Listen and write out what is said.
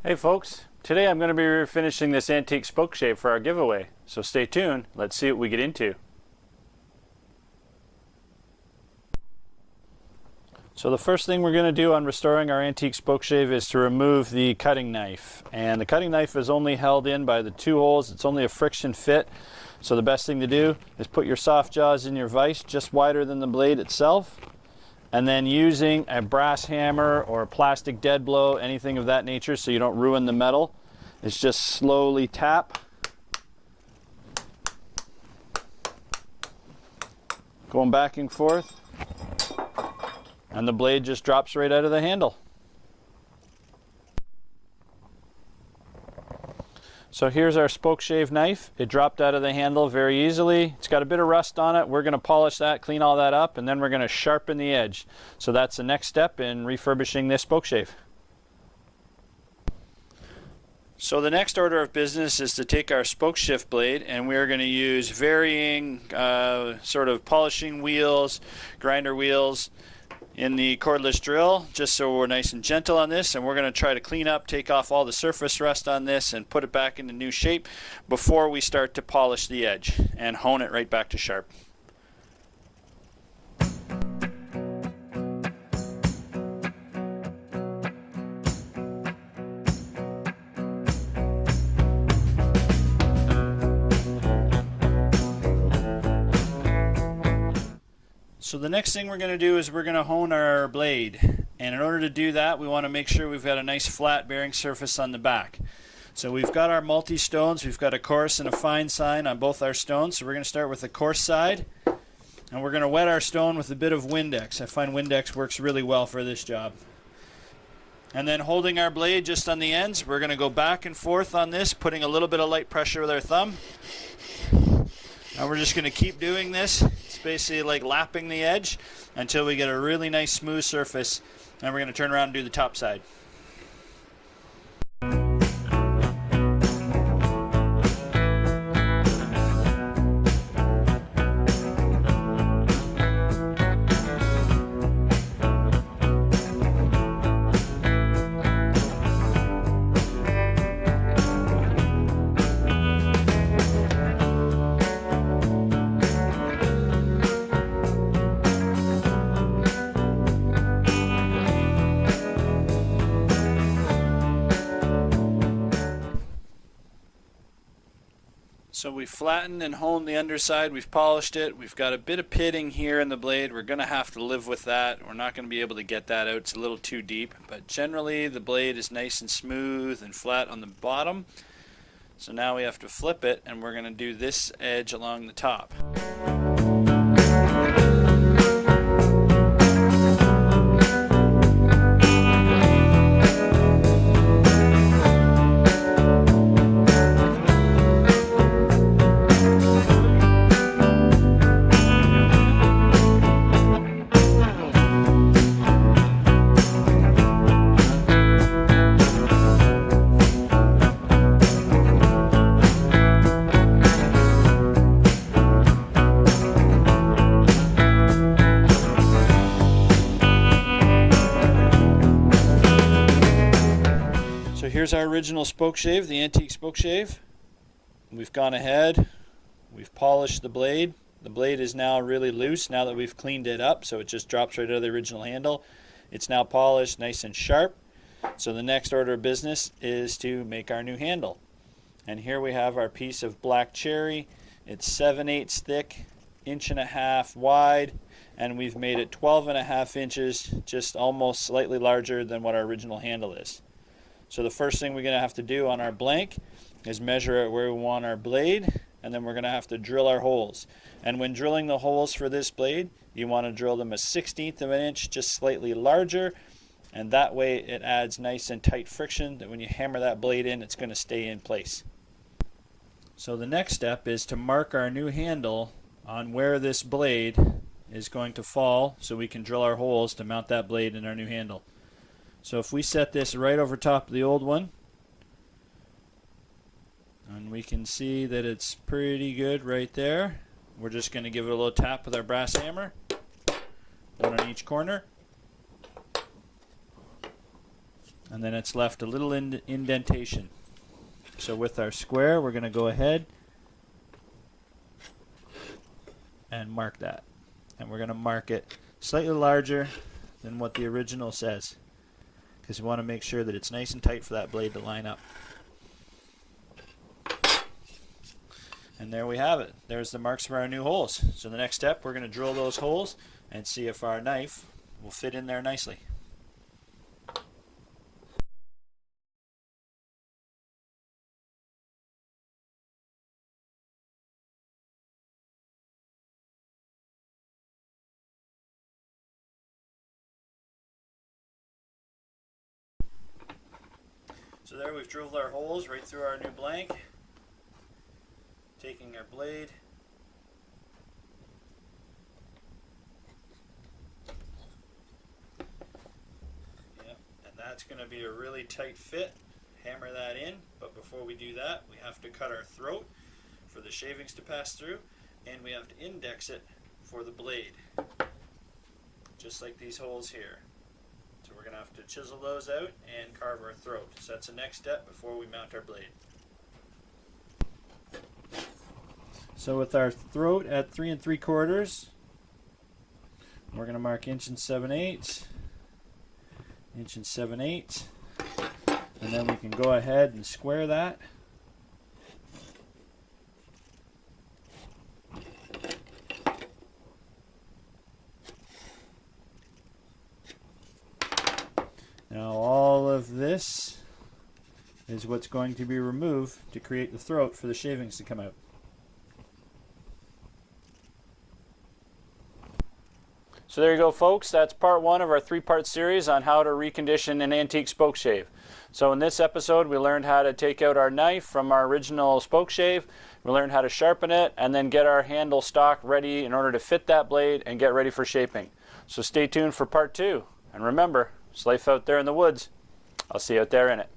Hey folks, today I'm going to be finishing this antique spoke shave for our giveaway, so stay tuned, let's see what we get into. So the first thing we're going to do on restoring our antique spoke shave is to remove the cutting knife. And the cutting knife is only held in by the two holes, it's only a friction fit. So the best thing to do is put your soft jaws in your vise just wider than the blade itself. And then using a brass hammer or a plastic dead blow, anything of that nature so you don't ruin the metal, is just slowly tap. Going back and forth. And the blade just drops right out of the handle. So here's our spoke shave knife. It dropped out of the handle very easily. It's got a bit of rust on it. We're going to polish that, clean all that up, and then we're going to sharpen the edge. So that's the next step in refurbishing this spoke shave. So the next order of business is to take our spoke shift blade, and we're going to use varying sort of polishing wheels, grinder wheels, in the cordless drill, just so we're nice and gentle on this, and we're going to try to clean up, take off all the surface rust on this and put it back into new shape before we start to polish the edge and hone it right back to sharp. So the next thing we're going to do is we're going to hone our blade, and in order to do that we want to make sure we've got a nice flat bearing surface on the back. So we've got our multi-stones, we've got a coarse and a fine side on both our stones, so we're going to start with the coarse side, and we're going to wet our stone with a bit of Windex. I find Windex works really well for this job. And then holding our blade just on the ends, we're going to go back and forth on this, putting a little bit of light pressure with our thumb. And we're just going to keep doing this. It's basically like lapping the edge until we get a really nice smooth surface. And we're going to turn around and do the top side. So we've flattened and honed the underside, we've polished it, we've got a bit of pitting here in the blade. We're going to have to live with that. We're not going to be able to get that out, it's a little too deep. But generally the blade is nice and smooth and flat on the bottom. So now we have to flip it, and we're going to do this edge along the top. So here's our original spoke shave, the antique spoke shave. We've gone ahead, we've polished the blade. The blade is now really loose now that we've cleaned it up, so it just drops right out of the original handle. It's now polished, nice and sharp. So the next order of business is to make our new handle. And here we have our piece of black cherry. It's 7/8 thick, 1.5 inches wide, and we've made it 12.5 inches, just almost slightly larger than what our original handle is. So the first thing we're going to have to do on our blank is measure where we want our blade, and then we're going to have to drill our holes. And when drilling the holes for this blade, you want to drill them 1/16 of an inch, just slightly larger, and that way it adds nice and tight friction that when you hammer that blade in, it's going to stay in place. So the next step is to mark our new handle on where this blade is going to fall so we can drill our holes to mount that blade in our new handle. So if we set this right over top of the old one, and we can see that it's pretty good right there, we're just going to give it a little tap with our brass hammer, one on each corner, and then it's left a little indentation. So with our square, we're going to go ahead and mark that. And we're going to mark it slightly larger than what the original says, because we want to make sure that it's nice and tight for that blade to line up. And there we have it. There's the marks for our new holes. So the next step, we're going to drill those holes and see if our knife will fit in there nicely. So there we've drilled our holes right through our new blank. Taking our blade, and that's going to be a really tight fit. Hammer that in, but before we do that, we have to cut our throat for the shavings to pass through, and we have to index it for the blade, just like these holes here. So we're going to have to chisel those out and carve our throat. So that's the next step before we mount our blade. So with our throat at 3 3/4, we're going to mark 1 7/8, 1 7/8, and then we can go ahead and square that. Now all of this is what's going to be removed to create the throat for the shavings to come out. So there you go, folks. That's part 1 of our 3-part series on how to recondition an antique spoke shave. So in this episode, we learned how to take out our knife from our original spoke shave. We learned how to sharpen it and then get our handle stock ready in order to fit that blade and get ready for shaping. So stay tuned for part 2. And remember, it's life out there in the woods. I'll see you out there in it.